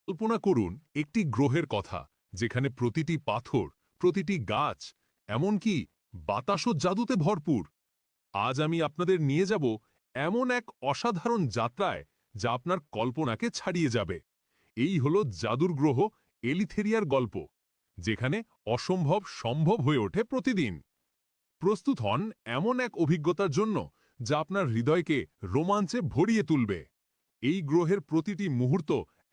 কল্পনা করুন একটি গ্রহের কথা, যেখানে প্রতিটি পাথর, প্রতিটি গাছ, এমনকি বাতাসও জাদুতে ভরপুর। আজ আমি আপনাদের নিয়ে যাব এমন এক অসাধারণ যাত্রায়, যা আপনার কল্পনাকে ছাড়িয়ে যাবে। এই হলো জাদুর গ্রহ এলিথেরিয়ার গল্প, যেখানে অসম্ভব সম্ভব হয়ে ওঠে প্রতিদিন। প্রস্তুত হন এমন এক অভিজ্ঞতার জন্য যা আপনার হৃদয়কে রোমাঞ্চে ভরিয়ে তুলবে। এই গ্রহের প্রতিটি মুহূর্ত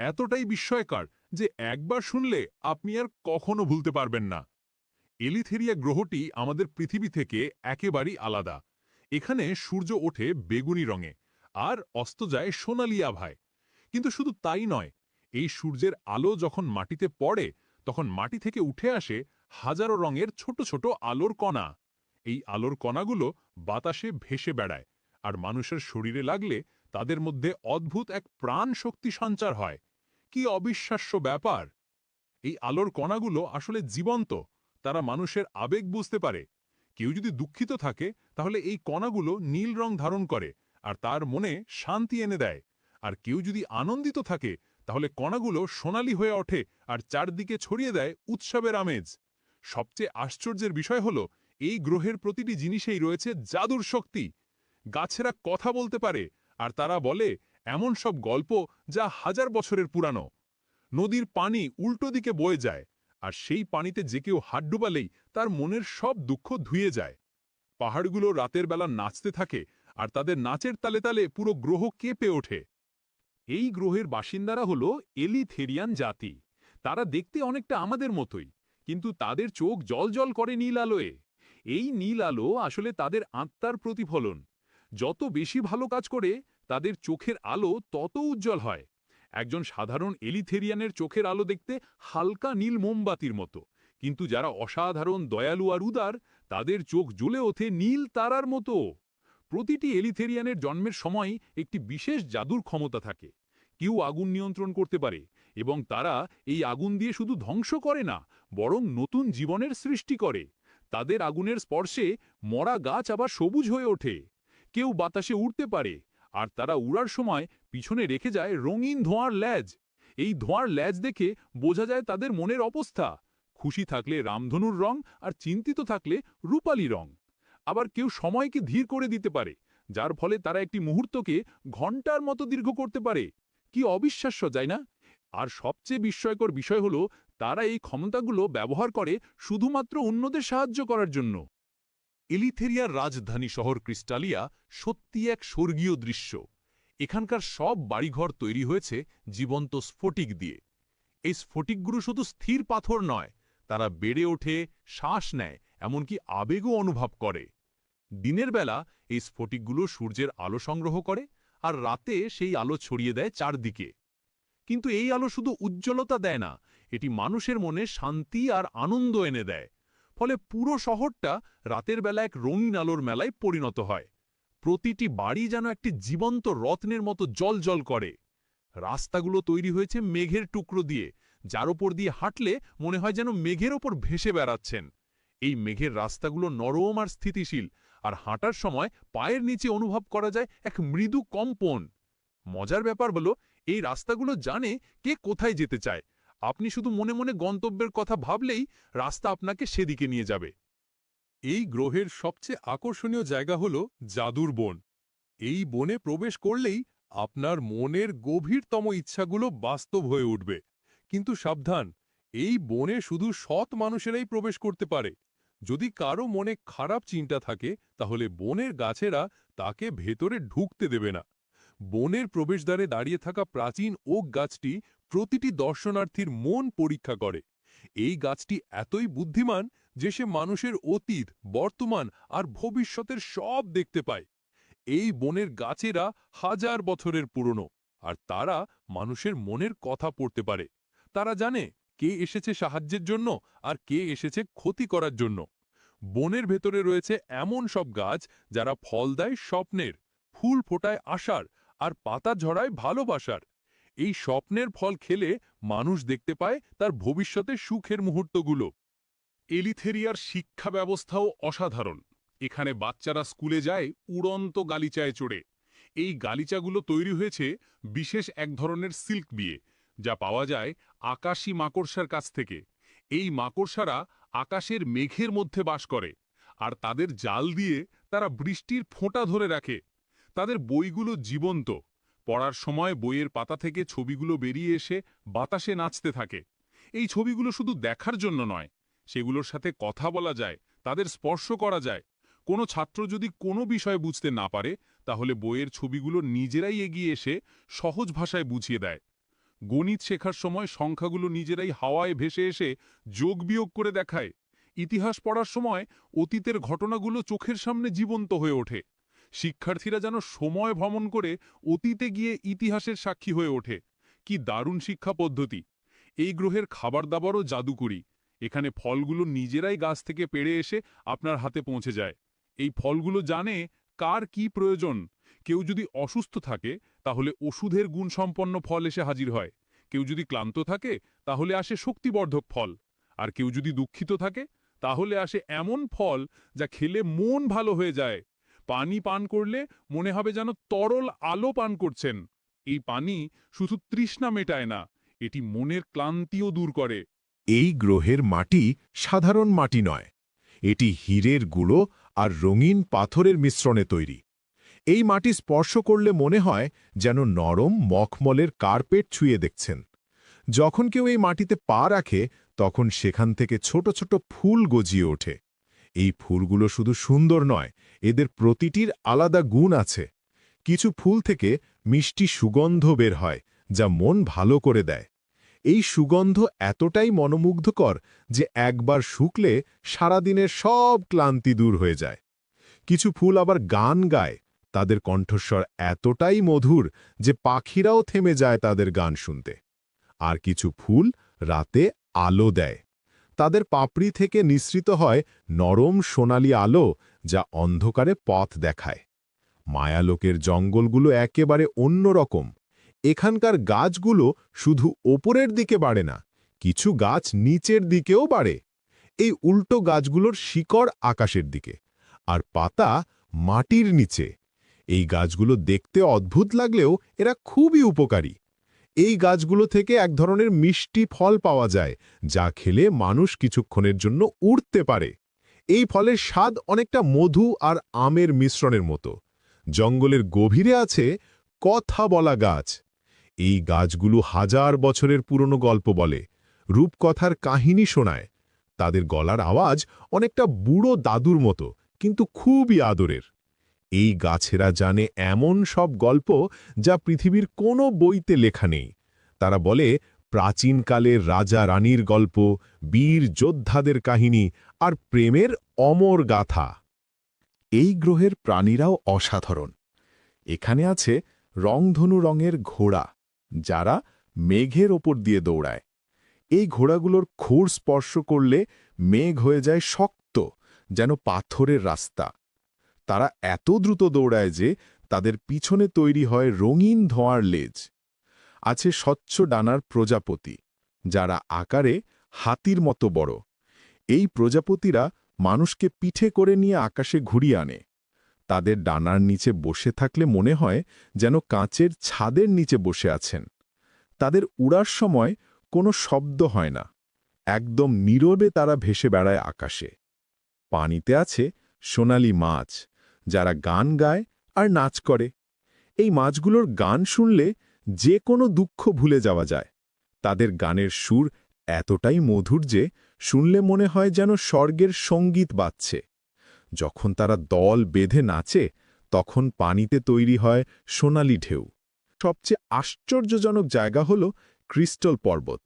এতটাই বিস্ময়কর যে একবার শুনলে আপনি আর কখনো ভুলতে পারবেন না। এলিথেরিয়া গ্রহটি আমাদের পৃথিবী থেকে একেবারেই আলাদা। এখানে সূর্য ওঠে বেগুনি রঙে আর অস্ত যায় সোনালি আভায়। কিন্তু শুধু তাই নয়, এই সূর্যের আলো যখন মাটিতে পড়ে, তখন মাটি থেকে উঠে আসে হাজারো রঙের ছোট ছোট আলোর কণা। এই আলোর কণাগুলো বাতাসে ভেসে বেড়ায়, আর মানুষের শরীরে লাগলে তাদের মধ্যে অদ্ভুত এক প্রাণ শক্তি সঞ্চার হয়। কি অবিশ্বাস্য ব্যাপার! এই আলোর কণাগুলো আসলে জীবন্ত। তারা মানুষের আবেগ বুঝতে পারে। কেউ যদি দুঃখিত থাকে, তাহলে এই কণাগুলো নীল রং ধারণ করে আর তার মনে শান্তি এনে দেয়। আর কেউ যদি আনন্দিত থাকে, তাহলে কণাগুলো সোনালি হয়ে ওঠে আর চারদিকে ছড়িয়ে দেয় উৎসবের আমেজ। সবচেয়ে আশ্চর্যের বিষয় হলো, এই গ্রহের প্রতিটি জিনিসেই রয়েছে জাদুর শক্তি। গাছেরা কথা বলতে পারে, আর তারা বলে এমন সব গল্প যা হাজার বছরের পুরানো। নদীর পানি উল্টো দিকে বয়ে যায়, আর সেই পানিতে যে কেউ হাত ডুবালেই তার মনের সব দুঃখ ধুয়ে যায়। পাহাড়গুলো রাতের বেলা নাচতে থাকে, আর তাদের নাচের তালে তালে পুরো গ্রহ কেঁপে ওঠে। এই গ্রহের বাসিন্দারা হল এলিথেরিয়ান জাতি। তারা দেখতে অনেকটা আমাদের মতোই, কিন্তু তাদের চোখ জ্বলজ্বল করে নীল আলোয়। এই নীল আলো আসলে তাদের আত্মার প্রতিফলন। যত বেশি ভালো কাজ করে, তাদের চোখের আলো তত উজ্জ্বল হয়। একজন সাধারণ এলিথেরিয়ানের চোখের আলো দেখতে হালকা নীল মোমবাতির মতো, কিন্তু যারা অসাধারণ দয়ালু আর উদার, তাদের চোখ জ্বলে ওঠে নীল তারার মতো। প্রতিটি এলিথেরিয়ানের জন্মের সময় একটি বিশেষ জাদুর ক্ষমতা থাকে। কেউ আগুন নিয়ন্ত্রণ করতে পারে, এবং তারা এই আগুন দিয়ে শুধু ধ্বংস করে না, বরং নতুন জীবনের সৃষ্টি করে। তাদের আগুনের স্পর্শে মরা গাছ আবার সবুজ হয়ে ওঠে। কেউ বাতাসে উড়তে পারে, আর তারা উড়ার সময় পিছনে রেখে যায় রঙিন ধোঁয়ার ল্যাজ। এই ধোঁয়ার ল্যাজ দেখে বোঝা যায় তাদের মনের অবস্থা। খুশি থাকলে রামধনুর রং, আর চিন্তিত থাকলে রূপালী রং। আবার কেউ সময়কে ধীর করে দিতে পারে, যার ফলে তারা একটি মুহূর্তকে ঘন্টার মতো দীর্ঘ করতে পারে। কি অবিশ্বাস্য, তাই না? আর সবচেয়ে বিস্ময়কর বিষয় হলো, তারা এই ক্ষমতাগুলো ব্যবহার করে শুধুমাত্র অন্যদের সাহায্য করার জন্য। এলিথেরিয়ার রাজধানী শহর ক্রিস্টালিয়া সত্যি এক স্বর্গীয় দৃশ্য। এখানকার সব বাড়িঘর তৈরি হয়েছে জীবন্ত স্ফটিক দিয়ে। এই স্ফটিকগুলো শুধু স্থির পাথর নয়, তারা বেড়ে ওঠে, শ্বাস নেয়, এমনকি আবেগও অনুভব করে। দিনের বেলা এই স্ফটিকগুলো সূর্যের আলো সংগ্রহ করে, আর রাতে সেই আলো ছড়িয়ে দেয় চারদিকে। কিন্তু এই আলো শুধু উজ্জ্বলতা দেয় না, এটি মানুষের মনে শান্তি আর আনন্দ এনে দেয়। ফলে পুরো শহরটা রাতের বেলা এক রঙিন আলোর মেলায় পরিণত হয়। প্রতিটি বাড়ি যেন একটি জীবন্ত রত্নের মতো জ্বলজ্বল করে। রাস্তাগুলো তৈরি হয়েছে মেঘের টুকরো দিয়ে, যার ওপর দিয়ে হাঁটলে মনে হয় যেন মেঘের ওপর ভেসে বেড়াচ্ছেন। এই মেঘের রাস্তাগুলো নরম আর স্থিতিশীল, আর হাঁটার সময় পায়ের নিচে অনুভব করা যায় এক মৃদু কম্পন। মজার ব্যাপার হলো, এই রাস্তাগুলো জানে কে কোথায় যেতে চায়। আপনি শুধু মনে মনে গন্তব্যের কথা ভাবলেই রাস্তা আপনাকে সেদিকে নিয়ে যাবে। এই গ্রহের সবচেয়ে আকর্ষণীয় জায়গা হল জাদুর বন। এই বনে প্রবেশ করলেই আপনার মনের গভীরতম ইচ্ছাগুলো বাস্তব হয়ে উঠবে। কিন্তু সাবধান, এই বনে শুধু সৎ মানুষেরাই প্রবেশ করতে পারে। যদি কারো মনে খারাপ চিন্তা থাকে, তাহলে বনের গাছেরা তাকে ভেতরে ঢুকতে দেবে না। বনের প্রবেশদ্বারে দাঁড়িয়ে থাকা প্রাচীন ওক গাছটি প্রতিটি দর্শনার্থীর মন পরীক্ষা করে। এই গাছটি এতই বুদ্ধিমান যে সে মানুষের অতীত, বর্তমান আর ভবিষ্যতের সব দেখতে পায়। এই বনের গাছেরা হাজার বছরের পুরনো, আর তারা মানুষের মনের কথা পড়তে পারে। তারা জানে কে এসেছে সাহায্যের জন্য আর কে এসেছে ক্ষতি করার জন্য। বনের ভেতরে রয়েছে এমন সব গাছ যারা ফল দেয় স্বপ্নের, ফুল ফোটায় আশার, আর পাতা ঝরায় ভালোবাসার। এই স্বপ্নের ফল খেলে মানুষ দেখতে পায় তার ভবিষ্যতে সুখের মুহূর্তগুলো। এলিথেরিয়ার শিক্ষা ব্যবস্থাও অসাধারণ। এখানে বাচ্চারা স্কুলে যায় উড়ন্ত গালিচায় চড়ে। এই গালিচাগুলো তৈরি হয়েছে বিশেষ এক ধরনের সিল্ক দিয়ে, যা পাওয়া যায় আকাশী মাকড়সার কাছ থেকে। এই মাকড়সারা আকাশের মেঘের মধ্যে বাস করে, আর তাদের জাল দিয়ে তারা বৃষ্টির ফোঁটা ধরে রাখে। তাদের বইগুলো জীবন্ত, পড়ার সময় বইয়ের পাতা থেকে ছবিগুলো বেরিয়ে এসে বাতাসে নাচতে থাকে। এই ছবিগুলো শুধু দেখার জন্য নয়, সেগুলোর সাথে কথা বলা যায়, তাদের স্পর্শ করা যায়। কোনো ছাত্র যদি কোনো বিষয় বুঝতে না পারে, তাহলে বইয়ের ছবিগুলো নিজেরাই এগিয়ে এসে সহজ ভাষায় বুঝিয়ে দেয়। গণিত শেখার সময় সংখ্যাগুলো নিজেরাই হাওয়ায় ভেসে এসে যোগ বিয়োগ করে দেখায়। ইতিহাস পড়ার সময় অতীতের ঘটনাগুলো চোখের সামনে জীবন্ত হয়ে ওঠে। শিক্ষার্থীরা যেন সময় ভ্রমণ করে অতীতে গিয়ে ইতিহাসের সাক্ষী হয়ে ওঠে। কি দারুণ শিক্ষা পদ্ধতি! এই গ্রহের খাবার দাবারও জাদুকরি। এখানে ফলগুলো নিজেরাই গাছ থেকে পেড়ে এসে আপনার হাতে পৌঁছে যায়। এই ফলগুলো জানে কার কি প্রয়োজন। কেউ যদি অসুস্থ থাকে, তাহলে ওষুধের গুণসম্পন্ন ফল এসে হাজির হয়। কেউ যদি ক্লান্ত থাকে, তাহলে আসে শক্তিবর্ধক ফল। আর কেউ যদি দুঃখিত থাকে, তাহলে আসে এমন ফল যা খেলে মন ভালো হয়ে যায়। পানি পান করলে মনে হবে যেন তরল আলো পান করছেন। এই পানি শুধু তৃষ্ণা মেটায় না, এটি মনের ক্লান্তিও দূর করে। এই গ্রহের মাটি সাধারণ মাটি নয়, এটি হীরের গুঁড়ো আর রঙিন পাথরের মিশ্রণে তৈরি। এই মাটি স্পর্শ করলে মনে হয় যেন নরম মখমলের কার্পেট ছুঁয়ে দেখছেন। যখন কেউ এই মাটিতে পা রাখে, তখন সেখান থেকে ছোট ছোট ফুল গজিয়ে ওঠে। এই ফুলগুলো শুধু সুন্দর নয়, এদের প্রতিটির আলাদা গুণ আছে। কিছু ফুল থেকে মিষ্টি সুগন্ধ বের হয়, যা মন ভালো করে দেয়। এই সুগন্ধ এতটাই মনোমুগ্ধকর যে একবার শুকলে সারাদিনের সব ক্লান্তি দূর হয়ে যায়। কিছু ফুল আবার গান গায়, তাদের কণ্ঠস্বর এতটাই মধুর যে পাখিরাও থেমে যায় তাদের গান শুনতে। আর কিছু ফুল রাতে আলো দেয়, তাদের পাপড়ি থেকে নিঃসৃত হয় নরম সোনালি আলো, যা অন্ধকারে পথ দেখায়। মায়ালোকের জঙ্গলগুলো একেবারে অন্যরকম। এখানকার গাছগুলো শুধু ওপরের দিকে বাড়ে না, কিছু গাছ নিচের দিকেও বাড়ে। এই উল্টো গাছগুলোর শিকড় আকাশের দিকে, আর পাতা মাটির নিচে। এই গাছগুলো দেখতে অদ্ভুত লাগলেও এরা খুবই উপকারী। এই গাছগুলো থেকে এক ধরনের মিষ্টি ফল পাওয়া যায়, যা খেলে মানুষ কিছুক্ষণের জন্য উড়তে পারে। এই ফলের স্বাদ অনেকটা মধু আর আমের মিশ্রণের মতো। জঙ্গলের গভীরে আছে কথা বলা গাছ। এই গাছগুলো হাজার বছরের পুরনো গল্প বলে, রূপকথার কাহিনী শোনায়। তাদের গলার আওয়াজ অনেকটা বুড়ো দাদুর মতো, কিন্তু খুবই আদরের। এই গাছেরা জানে এমন সব গল্প যা পৃথিবীর কোনো বইতে লেখা নেই। তারা বলে প্রাচীনকালের রাজা রানীর গল্প, বীর যোদ্ধাদের কাহিনী আর প্রেমের অমর গাথা। এই গ্রহের প্রাণীরাও অসাধারণ। এখানে আছে রংধনু রঙের ঘোড়া, যারা মেঘের ওপর দিয়ে দৌড়ায়। এই ঘোড়াগুলোর খুর স্পর্শ করলে মেঘ হয়ে যায় শক্ত, যেন পাথরের রাস্তা। তারা এত দ্রুত দৌড়ায় যে তাদের পিছনে তৈরি হয় রঙিন ধোঁয়ার লেজ। আছে স্বচ্ছ ডানার প্রজাপতি, যারা আকারে হাতির মতো বড়। এই প্রজাপতিরা মানুষকে পিঠে করে নিয়ে আকাশে ঘুরিয়ে আনে। তাদের ডানার নিচে বসে থাকলে মনে হয় যেন কাঁচের ছাদের নিচে বসে আছেন। তাদের উড়ার সময় কোনো শব্দ হয় না, একদম নীরবে তারা ভেসে বেড়ায় আকাশে। পানিতে আছে সোনালি মাছ, যারা গান গায় আর নাচ করে। এই মাছগুলোর গান শুনলে যে কোনো দুঃখ ভুলে যাওয়া যায়। তাদের গানের সুর এতটাই মধুর যে শুনলে মনে হয় যেন স্বর্গের সঙ্গীত বাজছে। যখন তারা দল বেঁধে নাচে, তখন পানিতে তৈরি হয় সোনালি ঢেউ। সবচেয়ে আশ্চর্যজনক জায়গা হল ক্রিস্টাল পর্বত।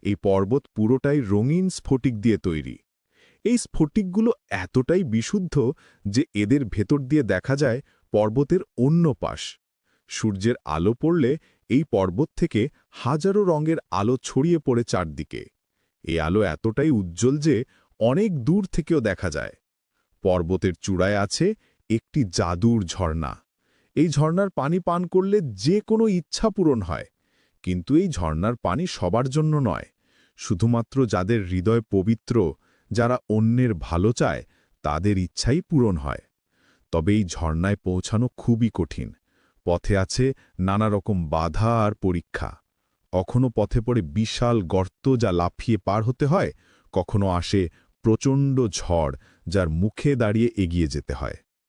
এই পর্বত পুরোটাই রঙিন স্ফটিক দিয়ে তৈরি। এই স্ফটিকগুলো এতটাই বিশুদ্ধ যে এদের ভেতর দিয়ে দেখা যায় পর্বতের অন্য পাশ। সূর্যের আলো পড়লে এই পর্বত থেকে হাজারো রঙের আলো ছড়িয়ে পড়ে চারদিকে। এই আলো এতটাই উজ্জ্বল যে অনেক দূর থেকেও দেখা যায়। পর্বতের চূড়ায় আছে একটি জাদুর ঝর্ণা। এই ঝর্ণার পানি পান করলে যে কোনো ইচ্ছা পূরণ হয়। কিন্তু এই ঝর্ণার পানি সবার জন্য নয়, শুধুমাত্র যাদের হৃদয় পবিত্র, যারা অন্যের ভালো চায়, তাদের ইচ্ছাই পূরণ হয়। তবে এই ঝর্ণায় পৌঁছানো খুবই কঠিন। পথে আছে নানা রকম বাধা আর পরীক্ষা। কখনো পথে পড়ে বিশাল গর্ত যা লাফিয়ে পার হতে হয়, কখনো আসে প্রচণ্ড ঝড় যার মুখে দাঁড়িয়ে এগিয়ে যেতে হয়।